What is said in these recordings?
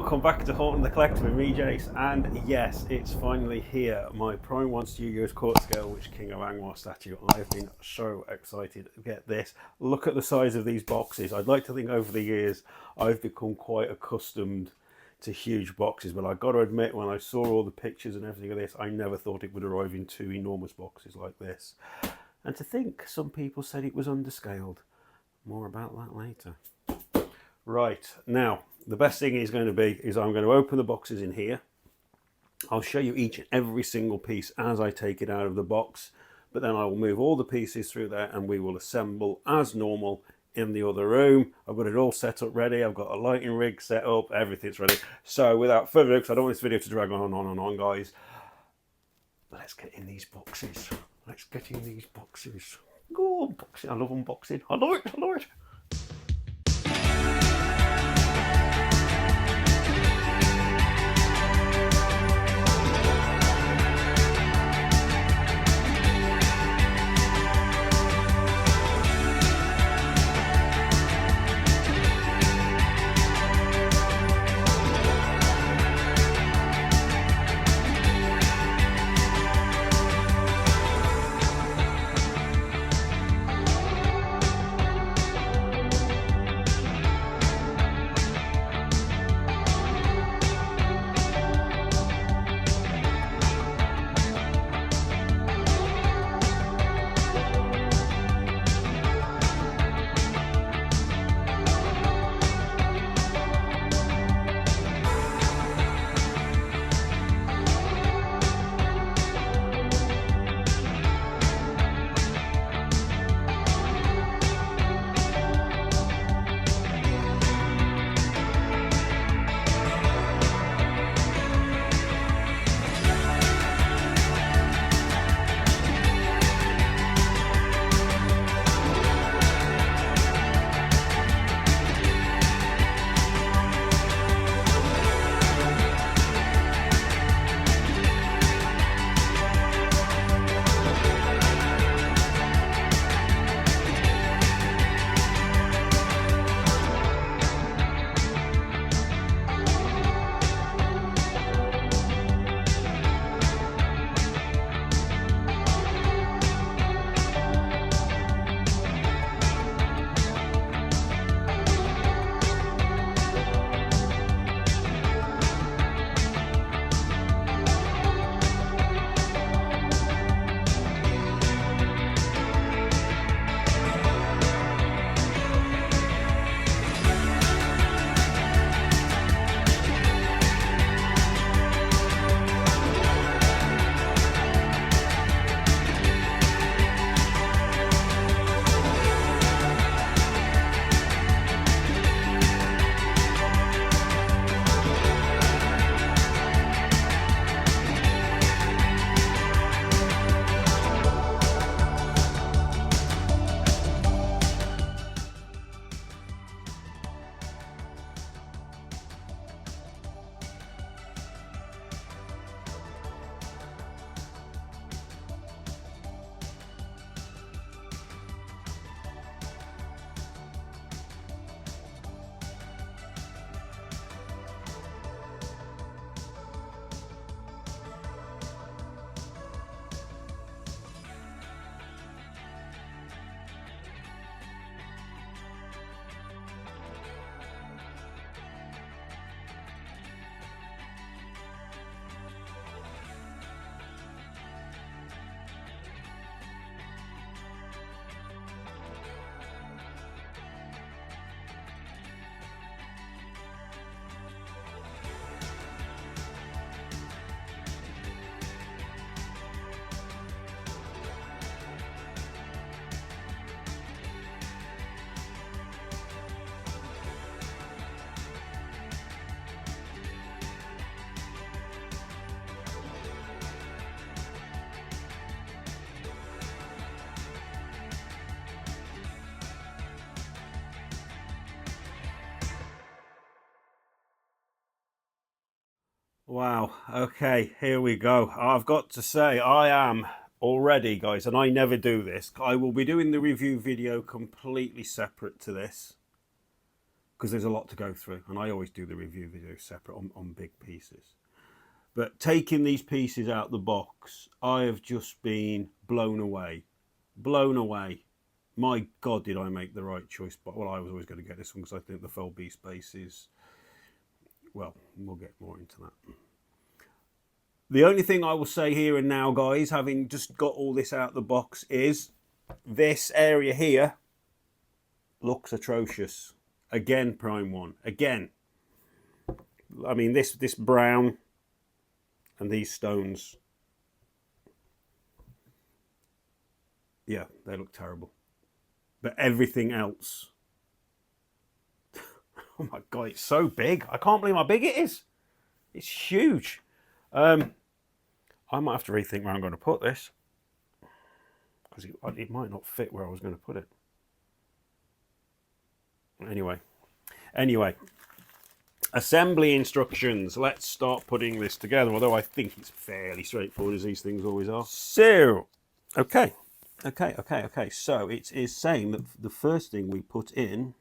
welcome back to Haunting the Collector with me, Jace, and yes, it's finally here, my Prime 1 Studios Court Scale Witch King of Angmar statue. I've been so excited to get this. Look at the size of these boxes. I'd like to think over the years I've become quite accustomed to huge boxes, but I've got to admit, when I saw all the pictures and everything of this, I never thought it would arrive in two enormous boxes like this. And to think some people said it was underscaled. More about that later. Right, now, the best thing is going to be is I'm going to open the boxes in here. I'll show you each and every single piece as I take it out of the box, but then I will move all the pieces through there and we will assemble as normal in the other room. I've got it all set up ready. I've got a lighting rig set up, everything's ready. So without further ado, because I don't want this video to drag on, guys, let's get in these boxes. Let's get in these boxes. Go unboxing. I love unboxing. I love it. I love it. Wow, okay, here we go. I've got to say, I am already, guys, and I never do this. I will be doing the review video completely separate to this. because there's a lot to go through, and I always do the review videos separate on big pieces. But taking these pieces out the box, I have just been blown away. Blown away. My God, did I make the right choice? But well, I was always going to get this one because I think the Fell Beast base is, well, we'll get more into that. The only thing I will say here and now, guys, having just got all this out of the box, is this area here looks atrocious. Again, Prime 1. Again. I mean, this brown and these stones, yeah, they look terrible. But everything else, oh my God, it's so big. I can't believe how big it is. It's huge. I might have to rethink where I'm going to put this, because it might not fit where I was going to put it. Anyway, assembly instructions. Let's start putting this together, although I think it's fairly straightforward, as these things always are. So, okay. So it is saying that the first thing we put in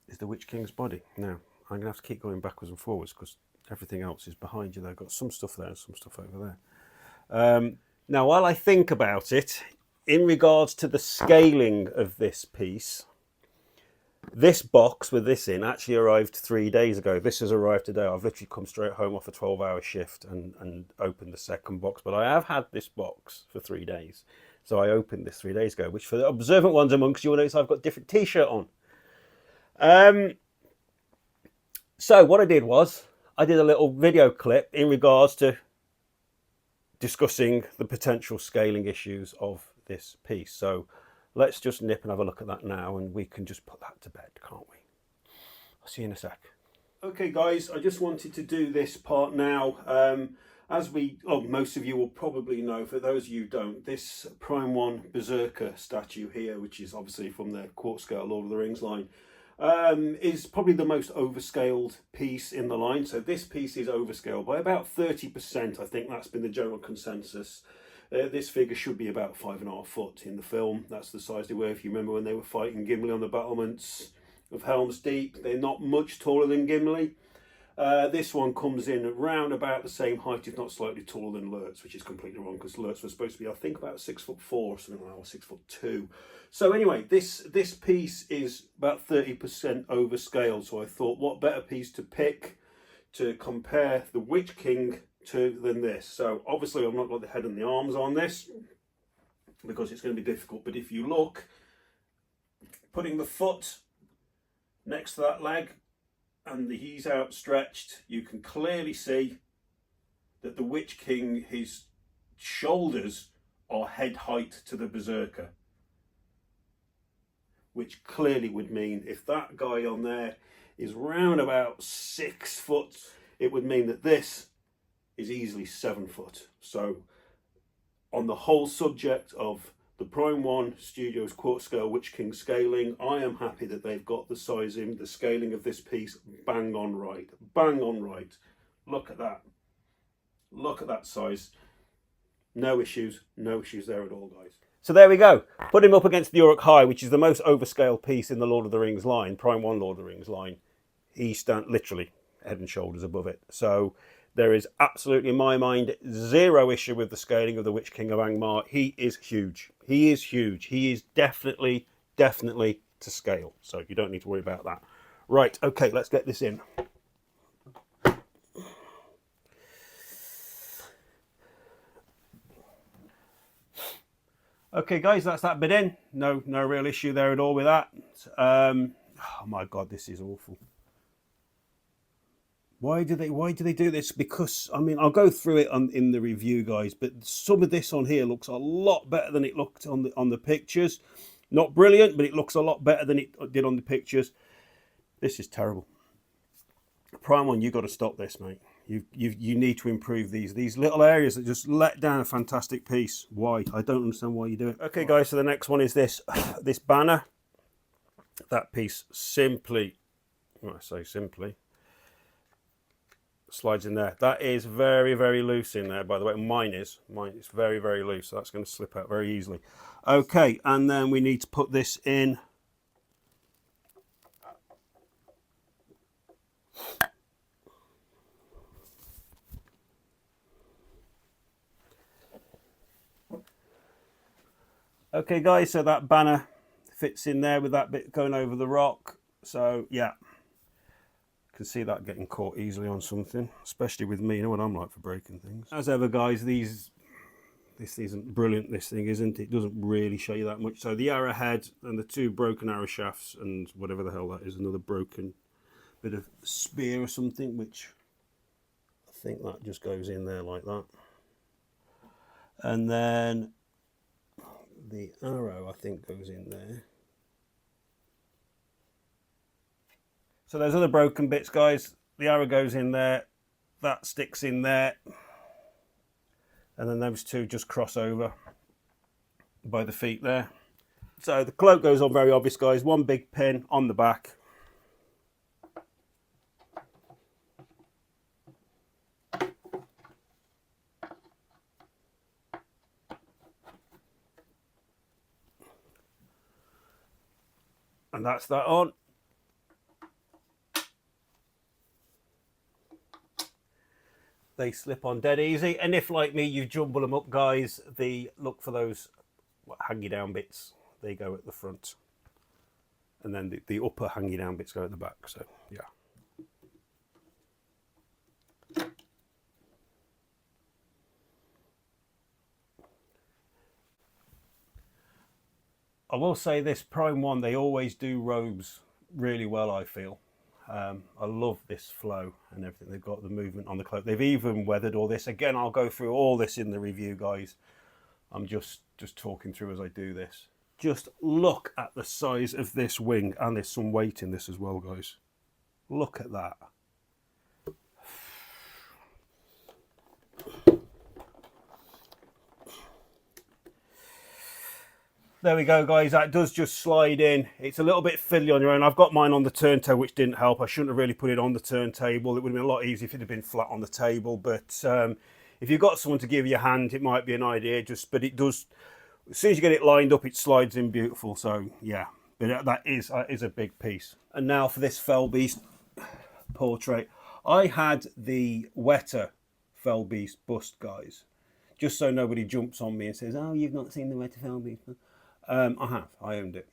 is the Witch King's body. Now, I'm going to have to keep going backwards and forwards because everything else is behind you. They've got some stuff there and some stuff over there. Now, while I think about it, in regards to the scaling of this piece, this box with this in actually arrived 3 days ago. This has arrived today. I've literally come straight home off a 12-hour shift and opened the second box. But I have had this box for 3 days. So I opened this 3 days ago, which for the observant ones amongst you will notice I've got a different t-shirt on. So what I did was, I did a little video clip in regards to discussing the potential scaling issues of this piece. So let's just nip and have a look at that now, and we can just put that to bed, can't we? I'll see you in a sec. Okay guys, I just wanted to do this part now. As most of you will probably know, for those of you who don't, this Prime 1 Berserker statue here, which is obviously from the quartz scale Lord of the Rings line, is probably the most overscaled piece in the line. So this piece is overscaled by about 30%. I think that's been the general consensus. This figure should be about 5.5 foot in the film. That's the size they were. If you remember when they were fighting Gimli on the battlements of Helm's Deep, they're not much taller than Gimli. This one comes in around about the same height, if not slightly taller than Lurtz, which is completely wrong because Lurtz was supposed to be, I think, about 6'4" or something like that, or 6'2". So anyway, this piece is about 30% overscaled. So I thought, what better piece to pick to compare the Witch King to than this. So obviously I've not got the head and the arms on this because it's going to be difficult. But if you look, putting the foot next to that leg, and he's outstretched, you can clearly see that the Witch King, his shoulders are head height to the Berserker, which clearly would mean if that guy on there is round about 6 foot, it would mean that this is easily 7 foot. So on the whole subject of the Prime 1 Studios quartz scale Witch King scaling, I am happy that they've got the sizing, the scaling of this piece bang on right. Bang on right. Look at that. Look at that size. No issues there at all, guys. So there we go. Put him up against the Uruk-hai, which is the most overscaled piece in the Lord of the Rings line, Prime 1 Lord of the Rings line. He stands literally head and shoulders above it. So there is absolutely, in my mind, zero issue with the scaling of the Witch King of Angmar. He is huge. He is huge. He is definitely to scale. So you don't need to worry about that. Right, okay, let's get this in. Okay, guys, that's that bit in. No real issue there at all with that. Oh my God, this is awful. Why do they do this? Because, I mean, I'll go through it in the review, guys, but some of this on here looks a lot better than it looked on the pictures. Not brilliant, but it looks a lot better than it did on the pictures. This is terrible. Prime 1, you've got to stop this, mate. You need to improve these little areas that just let down a fantastic piece. Why? I don't understand why you do it. Okay, guys, so the next one is this banner. That piece simply, when I say simply, slides in there. That is very loose in there, by the way. Mine is very loose, so that's going to slip out very easily. Okay, and then we need to put this in Okay guys, so that banner fits in there with that bit going over the rock. So yeah, you can see that getting caught easily on something, especially with me. You know what I'm like for breaking things. As ever guys, this isn't brilliant, this thing isn't. It doesn't really show you that much. So the arrowhead and the two broken arrow shafts and whatever the hell that is, another broken bit of spear or something, which I think that just goes in there like that. And then the arrow I think goes in there. So there's other broken bits guys. The arrow goes in there, that sticks in there, and then those two just cross over by the feet there. So the cloak goes on very obvious guys, one big pin on the back. And that's that on. They slip on dead easy, and if like me you jumble them up guys, look for those hangy down bits, they go at the front, and then the upper hangy down bits go at the back. So yeah, I will say this, Prime 1, they always do robes really well, I feel. I love this flow and everything. They've got the movement on the cloak. They've even weathered all this. Again, I'll go through all this in the review, guys. I'm just talking through as I do this. Just look at the size of this wing, and there's some weight in this as well, guys. Look at that. There we go guys, that does just slide in. It's a little bit fiddly on your own. I've got mine on the turntable, which didn't help. I shouldn't have really put it on the turntable. It would have been a lot easier if it had been flat on the table, but if you've got someone to give you a hand, it might be an idea. But it does, as soon as you get it lined up, it slides in beautiful. So yeah, but that is a big piece. And now for this fell beast portrait. I had the wetter fell beast bust, guys, just so nobody jumps on me and says, oh, you've not seen the wetter fell beast. I have. I owned it.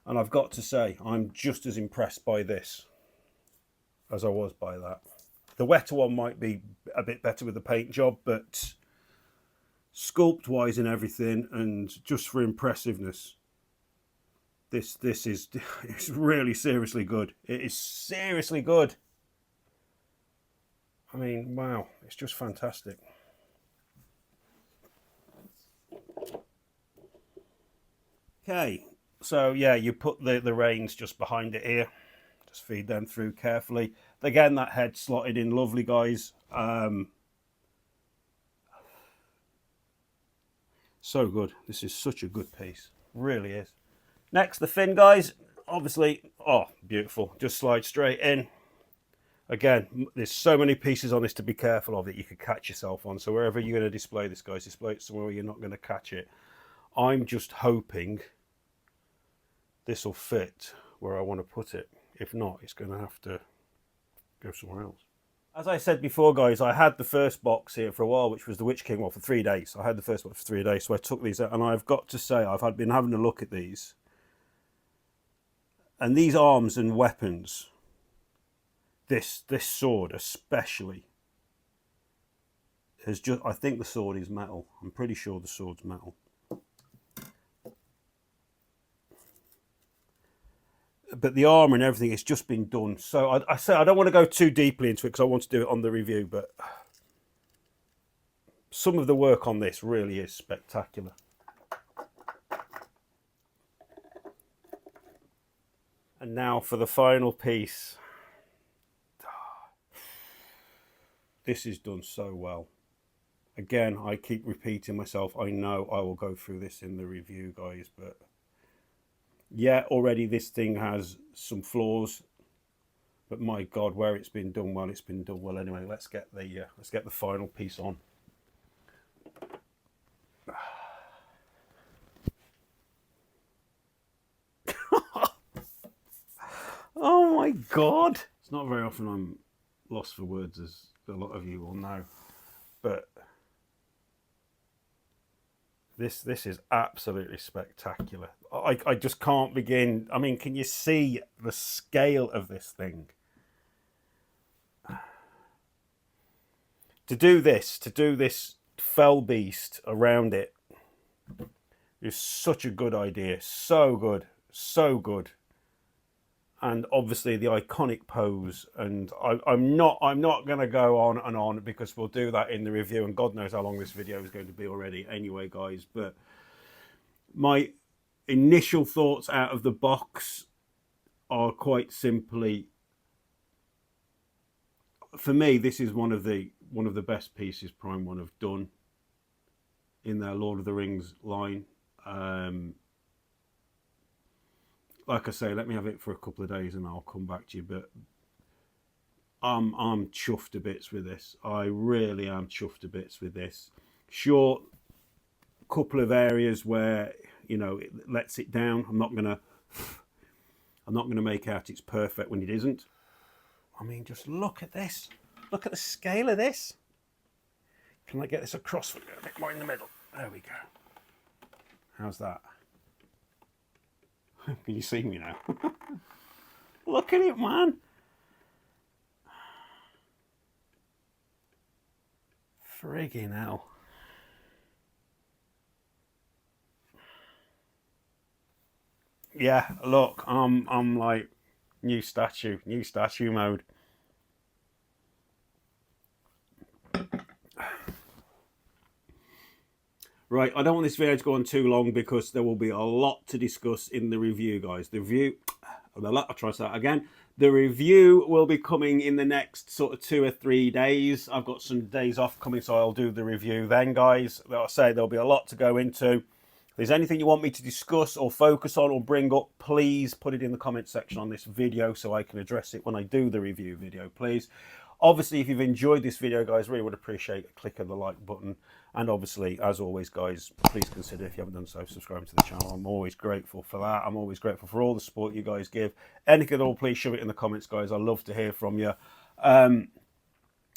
And I've got to say, I'm just as impressed by this as I was by that. The wetter one might be a bit better with the paint job, but sculpt-wise and everything, and just for impressiveness, this is it's really seriously good. It is seriously good. I mean, wow, it's just fantastic. Okay, so yeah, you put the reins just behind it here. Just feed them through carefully. Again, that head slotted in lovely, guys. So good. This is such a good piece. Really is. Next, the fin, guys. Obviously, oh, beautiful. Just slide straight in. Again, there's so many pieces on this to be careful of that you could catch yourself on. So wherever you're going to display this, guys, display it somewhere where you're not going to catch it. I'm just hoping this will fit where I want to put it. If not, it's going to have to go somewhere else. As I said before, guys, I had the first box here for a while, which was the Witch King, well, for 3 days. I had the first box for 3 days, so I took these out, and I've got to say, I've been having a look at these. And these arms and weapons, this sword especially, has just, I think the sword is metal. I'm pretty sure the sword's metal. But the armour and everything, it's just been done. So I say I don't want to go too deeply into it because I want to do it on the review, but some of the work on this really is spectacular. And now for the final piece. This is done so well. Again, I keep repeating myself. I know I will go through this in the review, guys, but yeah, already this thing has some flaws, but my God, where it's been done well, it's been done well. Anyway, let's get the final piece on. Oh my God! It's not very often I'm lost for words, as a lot of you will know, but This is absolutely spectacular. I just can't begin. I mean, can you see the scale of this thing? To do this fell beast around it is such a good idea. So good, so good. And obviously the iconic pose. And I'm not going to go on and on because we'll do that in the review. And God knows how long this video is going to be already anyway, guys. But my initial thoughts out of the box are quite simply, for me, this is one of the best pieces Prime One have done in their Lord of the Rings line. Like I say, let me have it for a couple of days and I'll come back to you. But I'm chuffed to bits with this. I really am chuffed to bits with this. Sure, couple of areas where, you know, it lets it down. I'm not gonna make out it's perfect when it isn't. I mean, just look at this. Look at the scale of this. Can I get this across for a bit more in the middle? There we go. How's that? Can you see me now? Look at it, man. Friggin' hell. Yeah, look, I'm like new statue mode. Right, I don't want this video to go on too long because there will be a lot to discuss in the review, guys. The review, I'll try that again. The review will be coming in the next sort of 2 or 3 days. I've got some days off coming, so I'll do the review then, guys. Like I say, there'll be a lot to go into. If there's anything you want me to discuss or focus on or bring up, please put it in the comment section on this video so I can address it when I do the review video, please. Obviously, if you've enjoyed this video, guys, really would appreciate a click of the like button. And obviously, as always, guys, please consider, if you haven't done so, subscribing to the channel. I'm always grateful for that. I'm always grateful for all the support you guys give. Anything at all, please shove it in the comments, guys. I love to hear from you.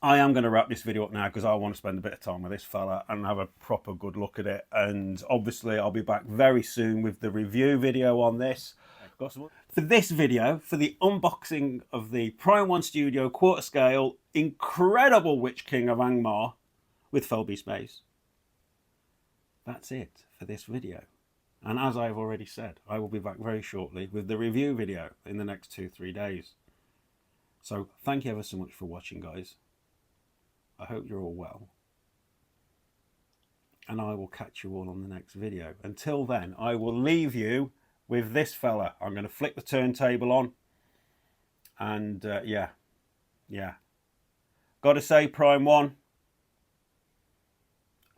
I am going to wrap this video up now because I want to spend a bit of time with this fella and have a proper good look at it. And obviously, I'll be back very soon with the review video on this. For this video, for the unboxing of the Prime One Studio quarter scale incredible Witch King of Angmar with Felby base. That's it for this video. And as I've already said, I will be back very shortly with the review video in the next 2-3 days. So thank you ever so much for watching, guys. I hope you're all well. And I will catch you all on the next video. Until then, I will leave you with this fella. I'm going to flick the turntable on. And yeah. Got to say, Prime One,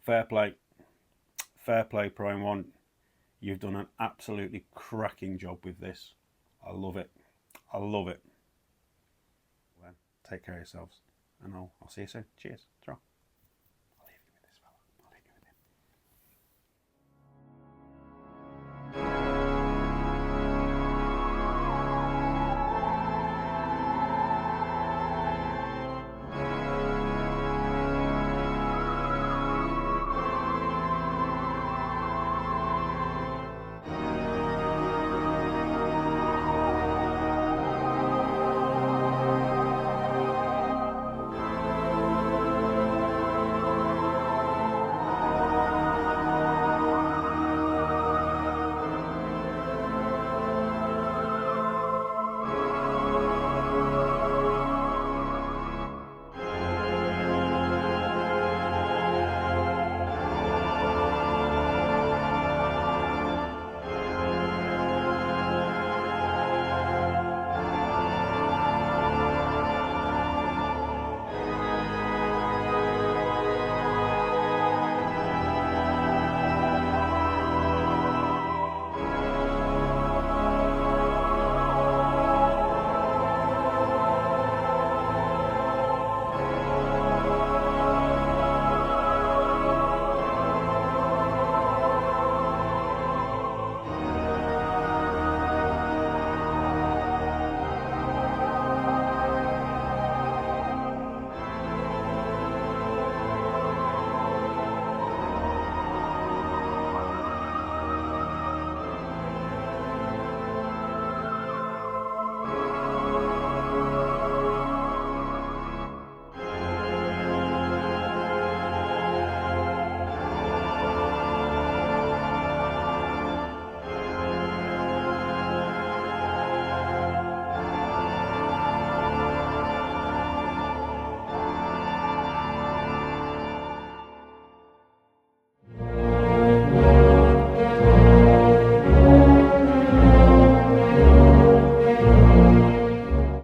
fair play. Fair play, Prime One. You've done an absolutely cracking job with this. I love it. I love it. Well, take care of yourselves. And I'll see you soon. Cheers. Ciao.